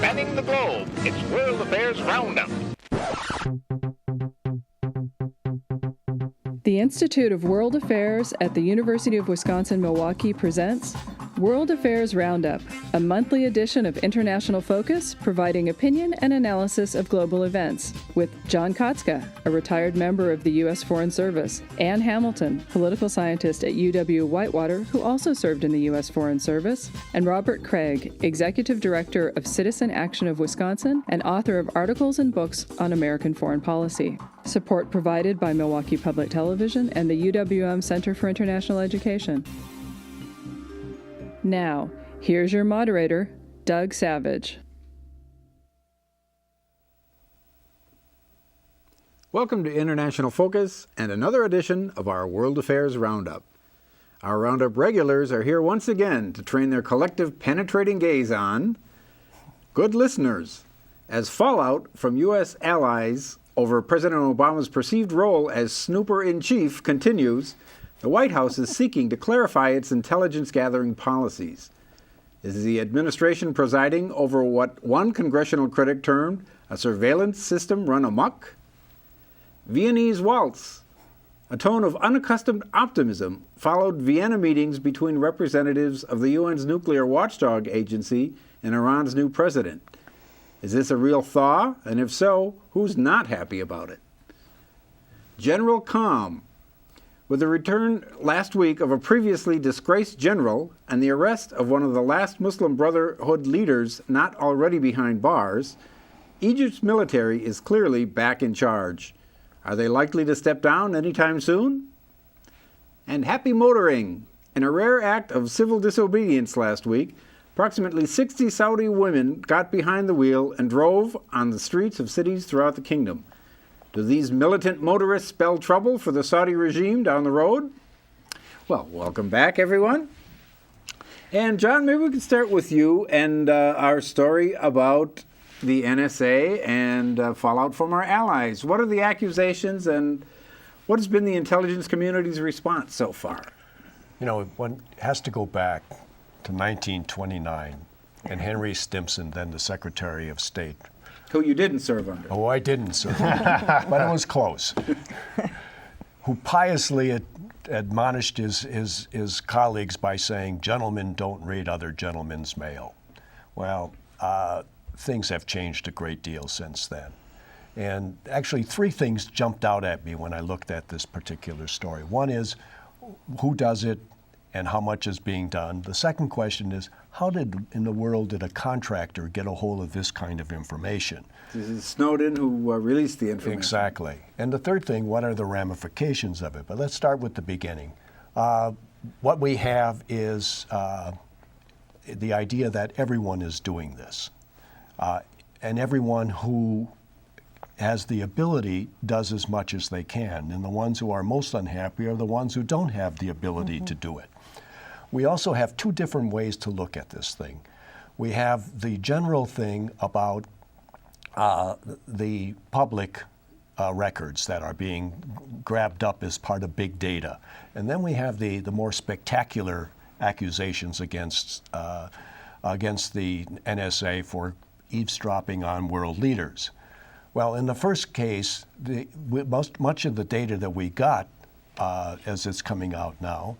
Spanning the globe, it's World Affairs Roundup. The Institute of World Affairs at the University of Wisconsin-Milwaukee presents World Affairs Roundup, a monthly edition of International Focus providing opinion and analysis of global events, with John Katzka, a retired member of the U.S. Foreign Service, Ann Hamilton, political scientist at UW-Whitewater who also served in the U.S. Foreign Service, and Robert Kraig, executive director of Citizen Action of Wisconsin and author of articles and books on American foreign policy. Support provided by Milwaukee Public Television and the UWM Center for International Education. Now, here's your moderator, Doug Savage. Welcome to International Focus and another edition of our World Affairs Roundup. Our Roundup regulars are here once again to train their collective penetrating gaze on good listeners, as fallout from U.S. allies over President Obama's perceived role as snooper-in-chief continues. The White House is seeking to clarify its intelligence-gathering policies. Is the administration presiding over what one congressional critic termed a surveillance system run amok? Viennese waltz. A tone of unaccustomed optimism followed Vienna meetings between representatives of the UN's nuclear watchdog agency and Iran's new president. Is this a real thaw? And if so, who's not happy about it? General calm. With the return last week of a previously disgraced general and the arrest of one of the last Muslim Brotherhood leaders not already behind bars, Egypt's military is clearly back in charge. Are they likely to step down anytime soon? And happy motoring. In a rare act of civil disobedience last week, approximately 60 Saudi women got behind the wheel and drove on the streets of cities throughout the kingdom. Do these militant motorists spell trouble for the Saudi regime down the road? Well, welcome back, everyone. And John, maybe we can start with you and our story about the NSA and fallout from our allies. What are the accusations and what has been the intelligence community's response so far? You know, one has to go back to 1929 and Henry Stimson, then the Secretary of State. Who you didn't serve under. Oh, I didn't serve under, but it was close. Who piously admonished his colleagues by saying, "Gentlemen don't read other gentlemen's mail." Well, things have changed a great deal since then. And actually, three things jumped out at me when I looked at this particular story. One is, who does it and how much is being done? The second question is, how in the world did a contractor get a hold of this kind of information? This is Snowden who released the information. Exactly. And the third thing, what are the ramifications of it? But let's start with the beginning. What we have is the idea that everyone is doing this. And everyone who has the ability does as much as they can. And the ones who are most unhappy are the ones who don't have the ability to do it. We also have two different ways to look at this thing. We have the general thing about the public records that are being grabbed up as part of big data. And then we have the more spectacular accusations against the NSA for eavesdropping on world leaders. Well, in the first case, much of the data that we got, as it's coming out now,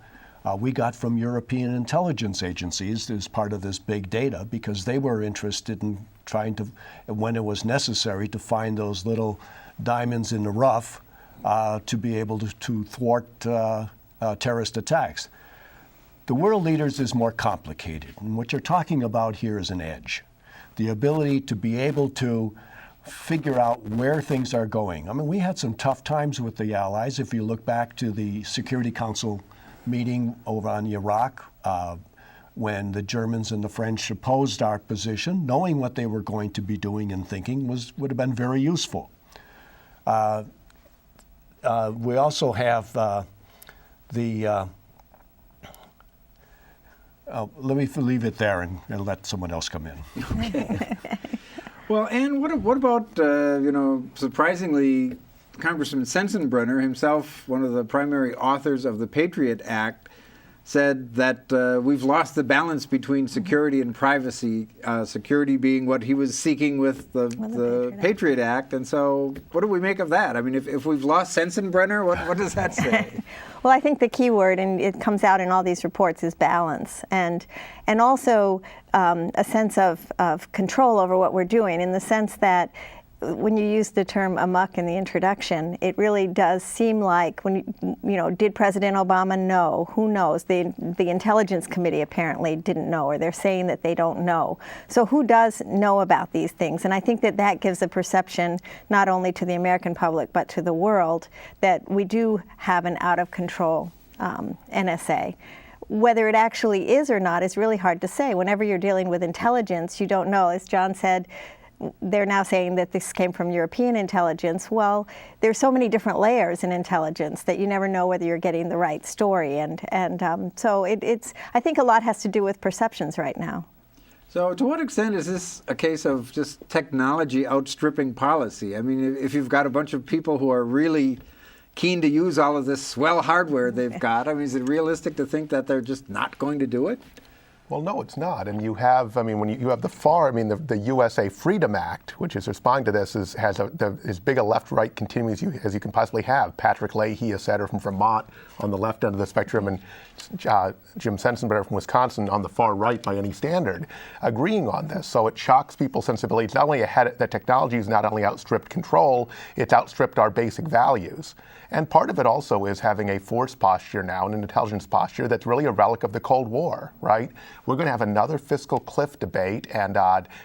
we got from European intelligence agencies as part of this big data because they were interested in trying to, when it was necessary, to find those little diamonds in the rough to be able to thwart terrorist attacks. The world leaders is more complicated, and what you're talking about here is an edge. The ability to be able to figure out where things are going. I mean, we had some tough times with the Allies. If you look back to the Security Council meeting over on Iraq, when the Germans and the French opposed our position, knowing what they were going to be doing and thinking would have been very useful. We also have let me leave it there and let someone else come in. Okay. Well, and what about, surprisingly, Congressman Sensenbrenner himself, one of the primary authors of the Patriot Act, said that we've lost the balance between security and privacy, security being what he was seeking with the Patriot Act. And so what do we make of that? I mean, if we've lost Sensenbrenner, what does that say? Well, I think the key word, and it comes out in all these reports, is balance, and also a sense of control over what we're doing, in the sense that when you use the term amok in the introduction, it really does seem like, did President Obama know? Who knows? The Intelligence Committee apparently didn't know, or they're saying that they don't know. So who does know about these things? And I think that gives a perception not only to the American public but to the world that we do have an out-of-control NSA. Whether it actually is or not is really hard to say. Whenever you're dealing with intelligence, you don't know. As John said, they're now saying that this came from European intelligence. Well, there's so many different layers in intelligence that you never know whether you're getting the right story. So I think a lot has to do with perceptions right now. So to what extent is this a case of just technology outstripping policy? I mean, if you've got a bunch of people who are really keen to use all of this swell hardware they've got, I mean, is it realistic to think that they're just not going to do it? Well, no, it's not. And you have, when you have the USA Freedom Act, which is responding to this, has as big a left-right continuum as you can possibly have. Patrick Leahy, a senator from Vermont, on the left end of the spectrum, and Jim Sensenbrenner from Wisconsin on the far right by any standard, agreeing on this. So it shocks people's sensibilities. Not only the technology has not only outstripped control, it's outstripped our basic values. And part of it also is having a force posture now, and an intelligence posture that's really a relic of the Cold War, right? We're going to have another fiscal cliff debate and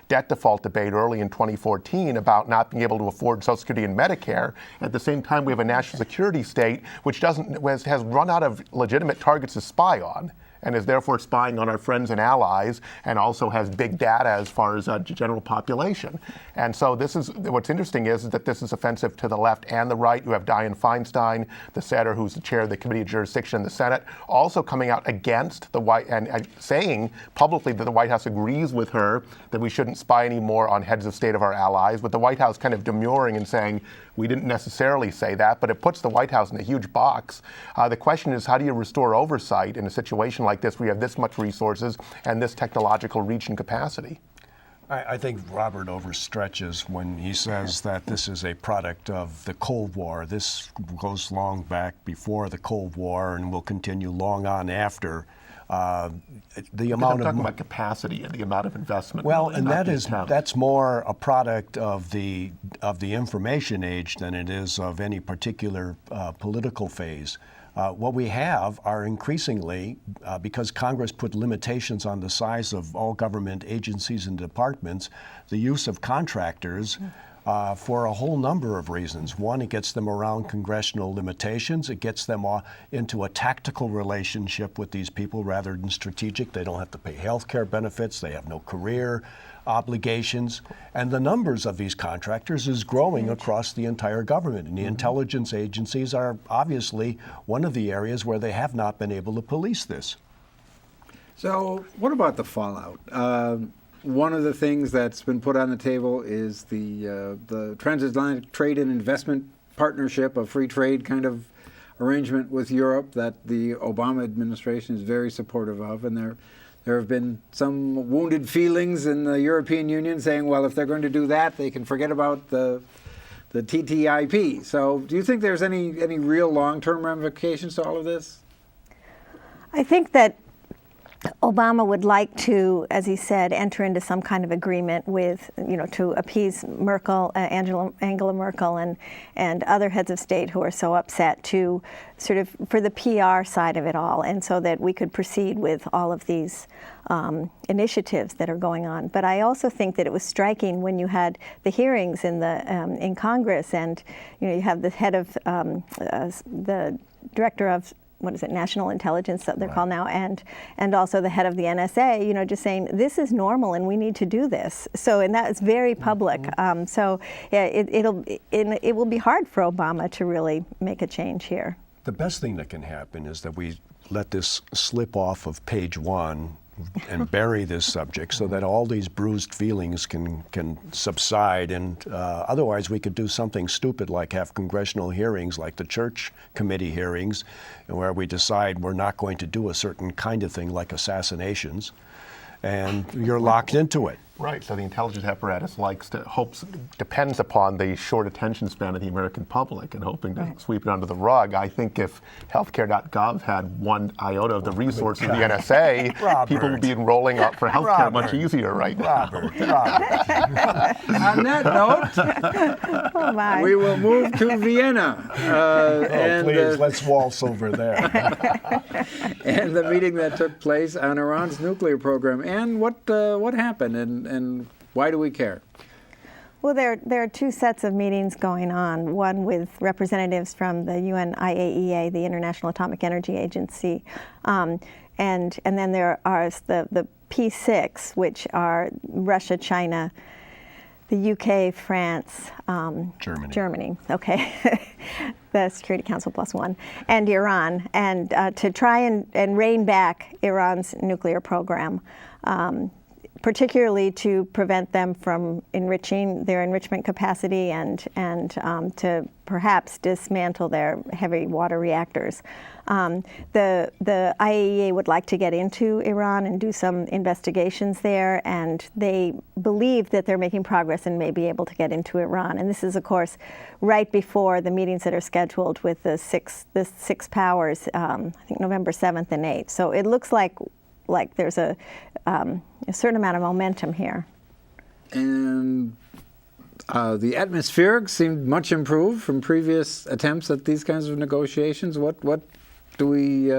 debt default debate early in 2014 about not being able to afford Social Security and Medicare. At the same time, we have a national security state which has run out of legitimate targets to spy on, and is therefore spying on our friends and allies, and also has big data as far as general population. And so what's interesting is that this is offensive to the left and the right. You have Dianne Feinstein, the senator who's the chair of the Committee of Jurisdiction in the Senate, also coming out against the White and saying publicly that the White House agrees with her that we shouldn't spy anymore on heads of state of our allies, but the White House kind of demurring and saying, we didn't necessarily say that, but it puts the White House in a huge box. The question is, how do you restore oversight in a situation like this where you have this much resources and this technological reach and capacity? I think Robert overstretches when he says that this is a product of the Cold War. This goes long back before the Cold War and will continue long on after. The amount I'm of talking about capacity and the amount of investment. Well, and that's more a product of the information age than it is of any particular political phase. What we have are increasingly, because Congress put limitations on the size of all government agencies and departments, the use of contractors for a whole number of reasons. One, it gets them around congressional limitations. It gets them into a tactical relationship with these people rather than strategic. They don't have to pay health care benefits. They have no career obligations. And the numbers of these contractors is growing across the entire government. And the intelligence agencies are obviously one of the areas where they have not been able to police this. So what about the fallout? One of the things that's been put on the table is the transatlantic trade and investment partnership, a free trade kind of arrangement with Europe that the Obama administration is very supportive of. And there have been some wounded feelings in the European Union saying, well, if they're going to do that, they can forget about the TTIP. So do you think there's any real long-term ramifications to all of this? I think that Obama would like to, as he said, enter into some kind of agreement with, to appease Merkel, Angela Merkel, and other heads of state who are so upset, to sort of for the PR side of it all, and so that we could proceed with all of these initiatives that are going on. But I also think that it was striking when you had the hearings in Congress, and you have the head of the director of National Intelligence, that they're called now, and also the head of the NSA, just saying this is normal and we need to do this. So, and that is very public. So, yeah, it will be hard for Obama to really make a change here. The best thing that can happen is that we let this slip off of page one and bury this subject so that all these bruised feelings can subside. And otherwise, we could do something stupid like have congressional hearings, like the church committee hearings, where we decide we're not going to do a certain kind of thing like assassinations, and you're locked into it. Right, so the intelligence apparatus depends upon the short attention span of the American public and hoping to sweep it under the rug. I think if healthcare.gov had one iota of the resources of the NSA, people would be enrolling up for healthcare much easier right now. On that note, we will move to Vienna. Please, let's waltz over there. And the meeting that took place on Iran's nuclear program. And what happened and why do we care? Well, there are two sets of meetings going on, one with representatives from the UN IAEA, the International Atomic Energy Agency, and then there are the P6, which are Russia, China, the UK, France, Germany, okay, the Security Council +1, and Iran, and to try and rein back Iran's nuclear program, particularly to prevent them from enriching their enrichment capacity and to perhaps dismantle their heavy water reactors. The IAEA would like to get into Iran and do some investigations there, and they believe that they're making progress and may be able to get into Iran. And this is, of course, right before the meetings that are scheduled with the six powers, I think November 7th and 8th. So it looks like there's a certain amount of momentum here. And the atmospheric seemed much improved from previous attempts at these kinds of negotiations. What do we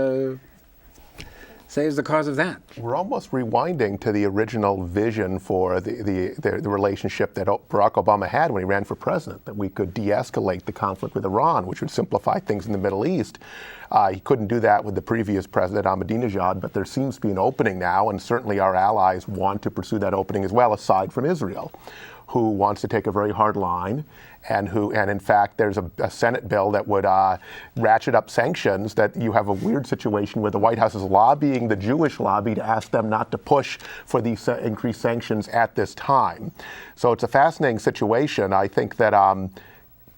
say is the cause of that? We're almost rewinding to the original vision for the relationship that Barack Obama had when he ran for president, that we could de-escalate the conflict with Iran, which would simplify things in the Middle East. He couldn't do that with the previous president, Ahmadinejad, but there seems to be an opening now, and certainly our allies want to pursue that opening as well, aside from Israel, who wants to take a very hard line, and in fact, there's a Senate bill that would ratchet up sanctions. That you have a weird situation where the White House is lobbying the Jewish lobby to ask them not to push for these increased sanctions at this time. So it's a fascinating situation. I think that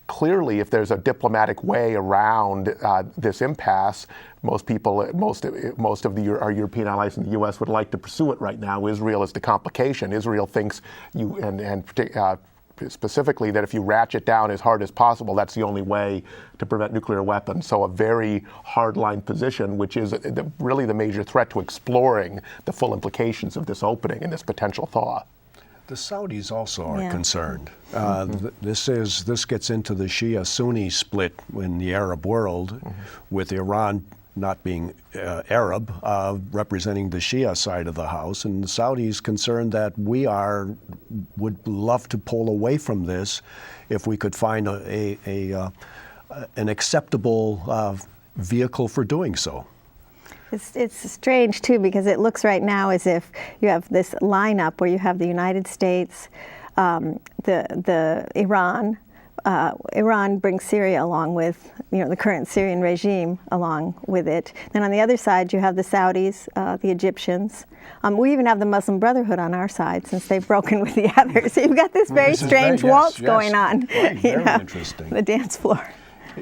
clearly, if there's a diplomatic way around this impasse, most of our European allies in the U.S. would like to pursue it right now. Israel is the complication. Israel thinks specifically that if you ratchet down as hard as possible, that's the only way to prevent nuclear weapons. So a very hardline position, which is really the major threat to exploring the full implications of this opening and this potential thaw. The Saudis also are concerned. This gets into the Shia-Sunni split in the Arab world, with Iran not being Arab, representing the Shia side of the house, and the Saudis concerned that would love to pull away from this if we could find an acceptable vehicle for doing so. It's strange, too, because it looks right now as if you have this lineup where you have the United States, the Iran. Iran brings Syria along with, the current Syrian regime along with it. Then on the other side, you have the Saudis, the Egyptians. We even have the Muslim Brotherhood on our side, since they've broken with the others. So you've got this very strange waltz going on. Right, very interesting. The dance floor.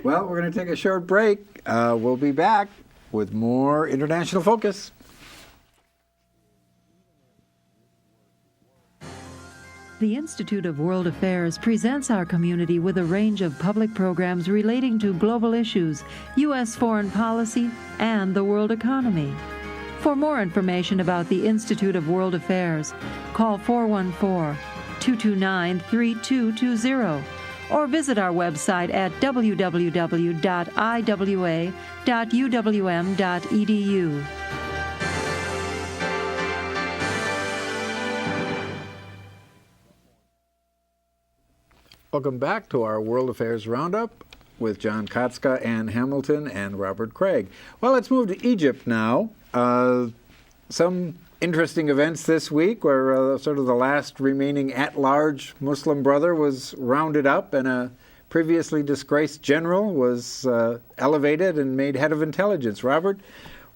Well, we're going to take a short break. We'll be back with more International Focus. The Institute of World Affairs presents our community with a range of public programs relating to global issues, U.S. foreign policy, and the world economy. For more information about the Institute of World Affairs, call 414-229-3220 or visit our website at www.iwa.uwm.edu. Welcome back to our World Affairs Roundup with John Katzka, Ann Hamilton, and Robert Kraig. Well, let's move to Egypt now. Some interesting events this week where sort of the last remaining at-large Muslim brother was rounded up and a previously disgraced general was elevated and made head of intelligence. Robert,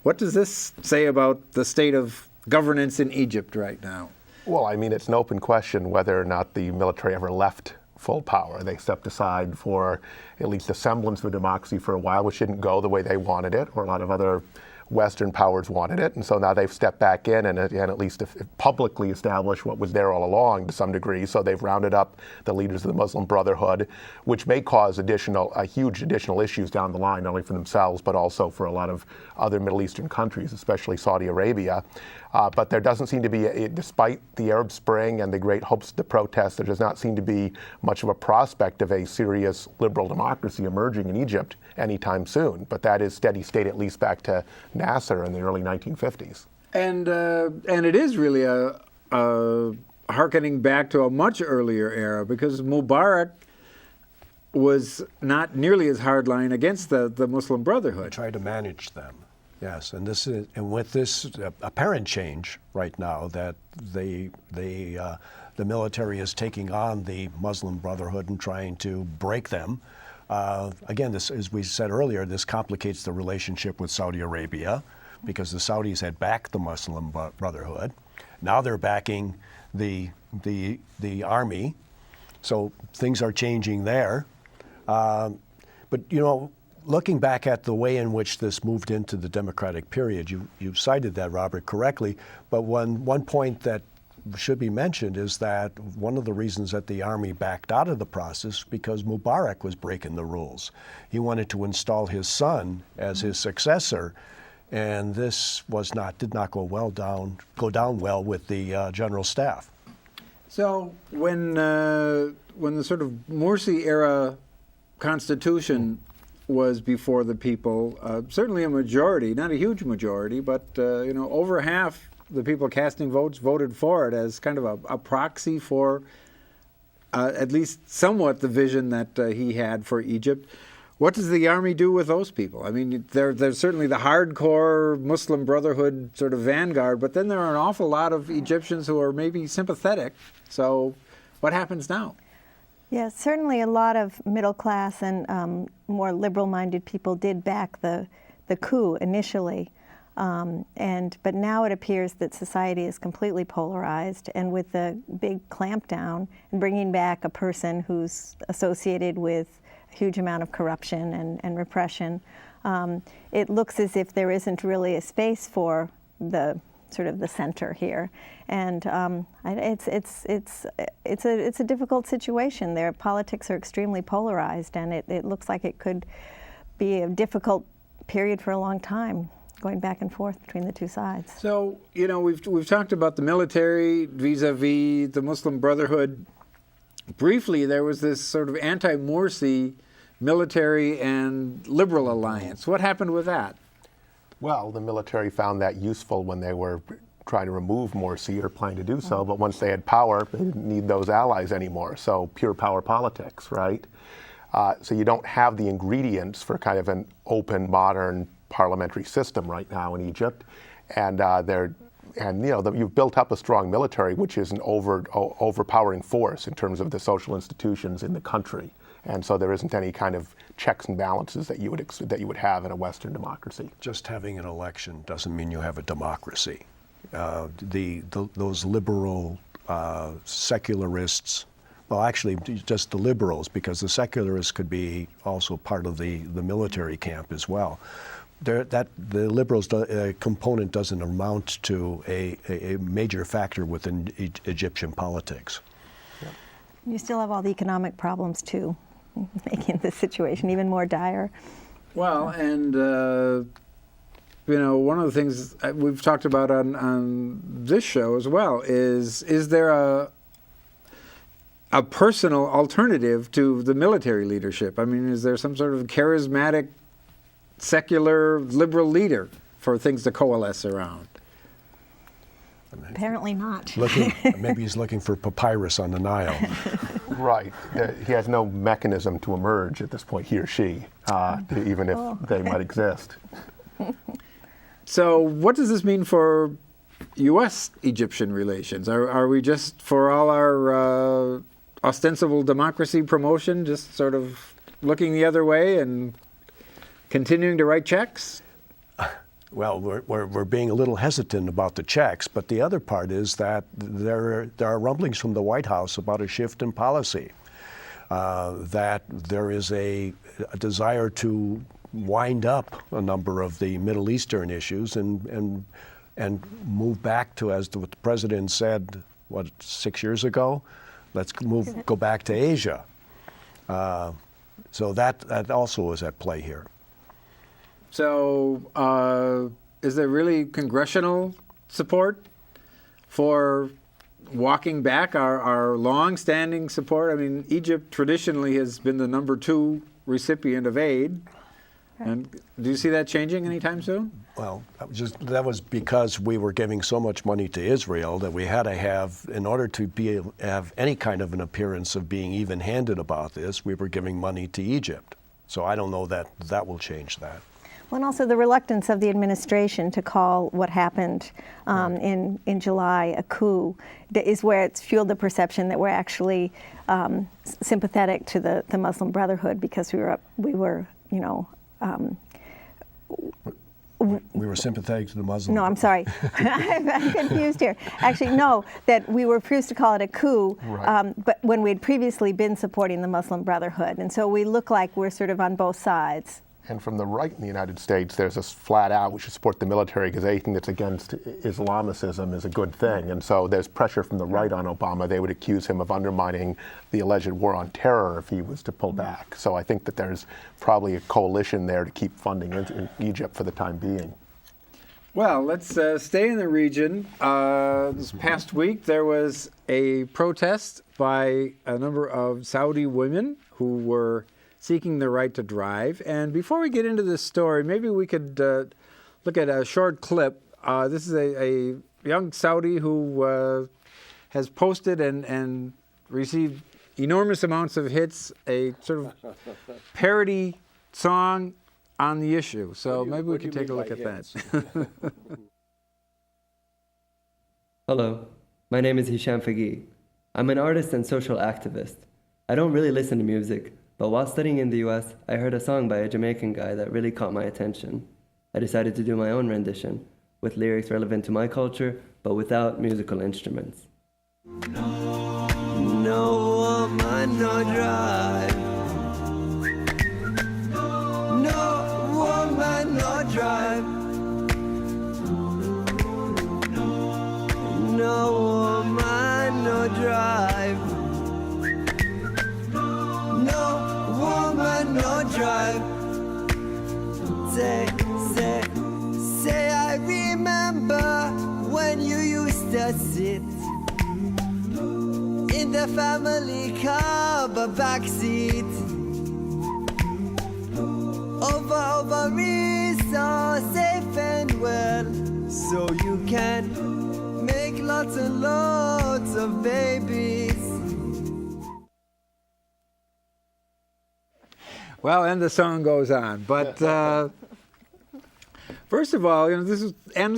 what does this say about the state of governance in Egypt right now? Well, I mean, it's an open question whether or not the military ever left full power. They stepped aside for at least a semblance of a democracy for a while, which didn't go the way they wanted it, or a lot of other Western powers wanted it. And so now they've stepped back in and at least publicly established what was there all along to some degree. So they've rounded up the leaders of the Muslim Brotherhood, which may cause huge additional issues down the line, not only for themselves, but also for a lot of other Middle Eastern countries, especially Saudi Arabia. But there doesn't seem to be, despite the Arab Spring and the great hopes of the protests, there does not seem to be much of a prospect of a serious liberal democracy emerging in Egypt anytime soon. But that is steady state, at least back to Nasser in the early 1950s. And it is really a hearkening back to a much earlier era, because Mubarak was not nearly as hardline against the Muslim Brotherhood. Try to manage them. Yes, and with this apparent change right now that the military is taking on the Muslim Brotherhood and trying to break them. Again, this, as we said earlier, this complicates the relationship with Saudi Arabia, because the Saudis had backed the Muslim Brotherhood. Now they're backing the army, so things are changing there. But looking back at the way in which this moved into the democratic period, you cited that, Robert, correctly. But one point that should be mentioned is that one of the reasons that the army backed out of the process because Mubarak was breaking the rules. He wanted to install his son as his successor, and this did not go down well with the general staff. So when the sort of Morsi era constitution was before the people, certainly a majority, not a huge majority, but over half the people casting votes voted for it as kind of a proxy for at least somewhat the vision that he had for Egypt. What does the army do with those people? I mean, there's certainly the hardcore Muslim Brotherhood sort of vanguard, but then there are an awful lot of Egyptians who are maybe sympathetic. So what happens now? Yeah, certainly a lot of middle class and more liberal-minded people did back the coup initially, but now it appears that society is completely polarized, and with the big clampdown and bringing back a person who's associated with a huge amount of corruption and repression, it looks as if there isn't really a space for the sort of the center here, and it's a difficult situation. Their politics are extremely polarized, and it looks like it could be a difficult period for a long time, going back and forth between the two sides. So we've talked about the military vis-a-vis the Muslim Brotherhood. Briefly, there was this sort of anti-Morsi military and liberal alliance. What happened with that? Well, the military found that useful when they were trying to remove Morsi or planning to do so, but once they had power, they didn't need those allies anymore. So pure power politics, right? So you don't have the ingredients for kind of an open, modern parliamentary system right now in Egypt, and you've built up a strong military, which is an overpowering force in terms of the social institutions in the country. And so there isn't any kind of checks and balances that you would have in a Western democracy. Just having an election doesn't mean you have a democracy. Those liberal secularists, well, actually, just the liberals, because the secularists could be also part of the military camp as well. The liberals component doesn't amount to a major factor within Egyptian politics. Yeah. You still have all the economic problems too, making the situation even more dire. Well, and one of the things we've talked about on this show as well is there a personal alternative to the military leadership? I mean, is there some sort of charismatic, secular, liberal leader for things to coalesce around? Apparently not. Maybe he's looking for papyrus on the Nile. Right. He has no mechanism to emerge at this point, he or she, even if they might exist. So what does this mean for U.S.-Egyptian relations? Are we just, for all our ostensible democracy promotion, just sort of looking the other way and continuing to write checks? Well, we're being a little hesitant about the checks, but the other part is that there are rumblings from the White House about a shift in policy, that there is a desire to wind up a number of the Middle Eastern issues and move back to, as what the president said, 6 years ago, let's go back to Asia. So that also is at play here. So is there really congressional support for walking back our long-standing support? I mean, Egypt traditionally has been the #2 recipient of aid. And do you see that changing anytime soon? Well, that was because we were giving so much money to Israel that we had to have, in order to have any kind of an appearance of being even-handed about this, we were giving money to Egypt. So I don't know that will change that. Well, and also the reluctance of the administration to call what happened in July a coup is where it's fueled the perception that we're actually sympathetic to the Muslim Brotherhood, because we were we were sympathetic to the Muslim. No, I'm sorry. I'm confused here. Actually, no, that we were refused to call it a coup, Right. but when we had previously been supporting the Muslim Brotherhood. And so we look like we're sort of on both sides. And from the right in the United States, there's this flat out, we should support the military because anything that's against Islamicism is a good thing. And so there's pressure from the right on Obama. They would accuse him of undermining the alleged war on terror if he was to pull back. So I think that there's probably a coalition there to keep funding Egypt for the time being. Well, let's stay in the region. This past week, there was a protest by a number of Saudi women who were seeking the right to drive. And before we get into this story, maybe we could look at a short clip. This is a young Saudi who has posted and received enormous amounts of hits, a sort of parody song on the issue. So maybe we could take a look at that. Hello, my name is Hisham Faghi. I'm an artist and social activist. I don't really listen to music, but while studying in the US, I heard a song by a Jamaican guy that really caught my attention. I decided to do my own rendition, with lyrics relevant to my culture, but without musical instruments. No woman, no drive. No woman, no drive. No woman, no drive. No woman, no drive. Say, I remember when you used to sit in the family car, but backseat. Over is so safe and well, so you can make lots and lots of babies. Well, and the song goes on. But first of all, this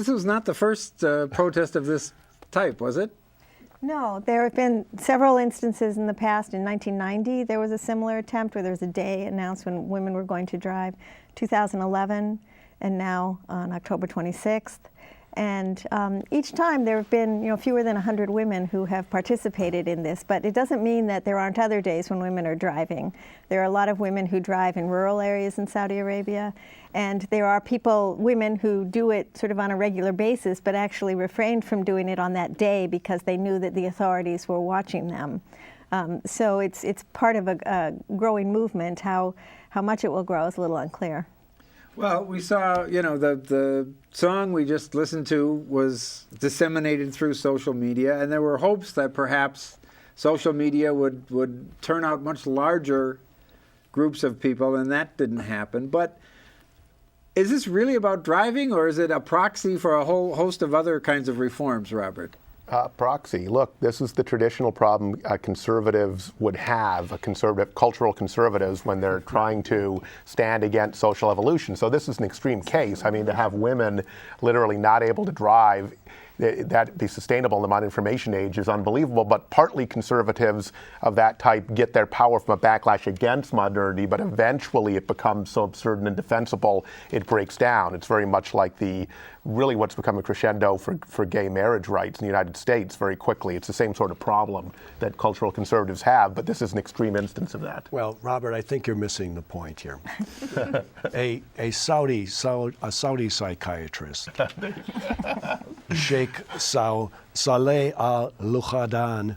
was not the first protest of this type, was it? No, there have been several instances in the past. In 1990, there was a similar attempt where there was a day announced when women were going to drive. 2011, and now on October 26th. And each time there have been, fewer than 100 women who have participated in this, but it doesn't mean that there aren't other days when women are driving. There are a lot of women who drive in rural areas in Saudi Arabia, and there are women who do it sort of on a regular basis, but actually refrained from doing it on that day because they knew that the authorities were watching them. So it's part of a growing movement. How much it will grow is a little unclear. Well, we saw, the song we just listened to was disseminated through social media, and there were hopes that perhaps social media would turn out much larger groups of people, and that didn't happen. But is this really about driving, or is it a proxy for a whole host of other kinds of reforms, Robert? Proxy. Look, this is the traditional problem conservatives would have, cultural conservatives, when they're trying to stand against social evolution. So this is an extreme case. I mean, to have women literally not able to drive that be sustainable in the modern information age is unbelievable. But partly conservatives of that type get their power from a backlash against modernity, but eventually it becomes so absurd and indefensible it breaks down. It's very much like really what's become a crescendo for gay marriage rights in the United States very quickly. It's the same sort of problem that cultural conservatives have, but this is an extreme instance of that. Well, Robert, I think you're missing the point here. a Saudi psychiatrist, Sheikh Saleh Al-Luhadan,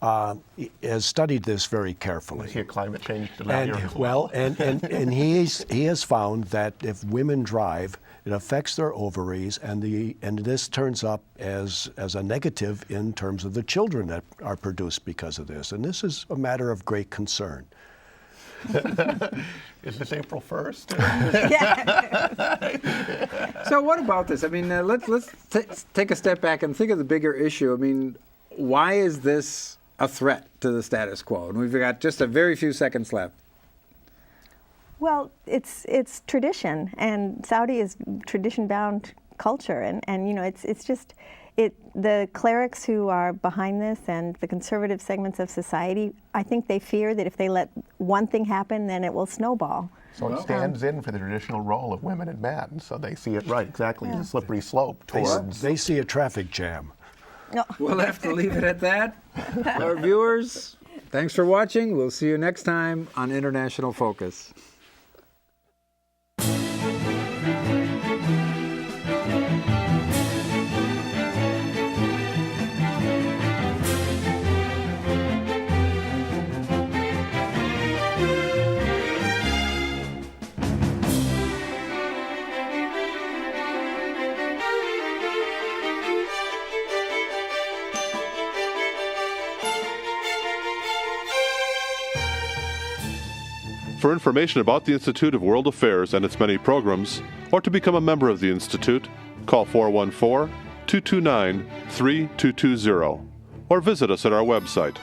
has studied this very carefully. Is he a climate change denier as well? And he has found that if women drive, it affects their ovaries, and this turns up as a negative in terms of the children that are produced because of this. And this is a matter of great concern. Is this April 1st? So what about this? I mean, let's take a step back and think of the bigger issue. I mean, why is this a threat to the status quo? And we've got just a very few seconds left. Well, it's tradition, and Saudi is tradition-bound culture, and you know, it's just the clerics who are behind this and the conservative segments of society, I think they fear that if they let one thing happen, then it will snowball. So it stands in for the traditional role of women and men. So they see it right exactly as a slippery slope towards. They see a traffic jam. No. We'll have to leave it at that. Our viewers, thanks for watching. We'll see you next time on International Focus. For information about the Institute of World Affairs and its many programs, or to become a member of the Institute, call 414-229-3220 or visit us at our website,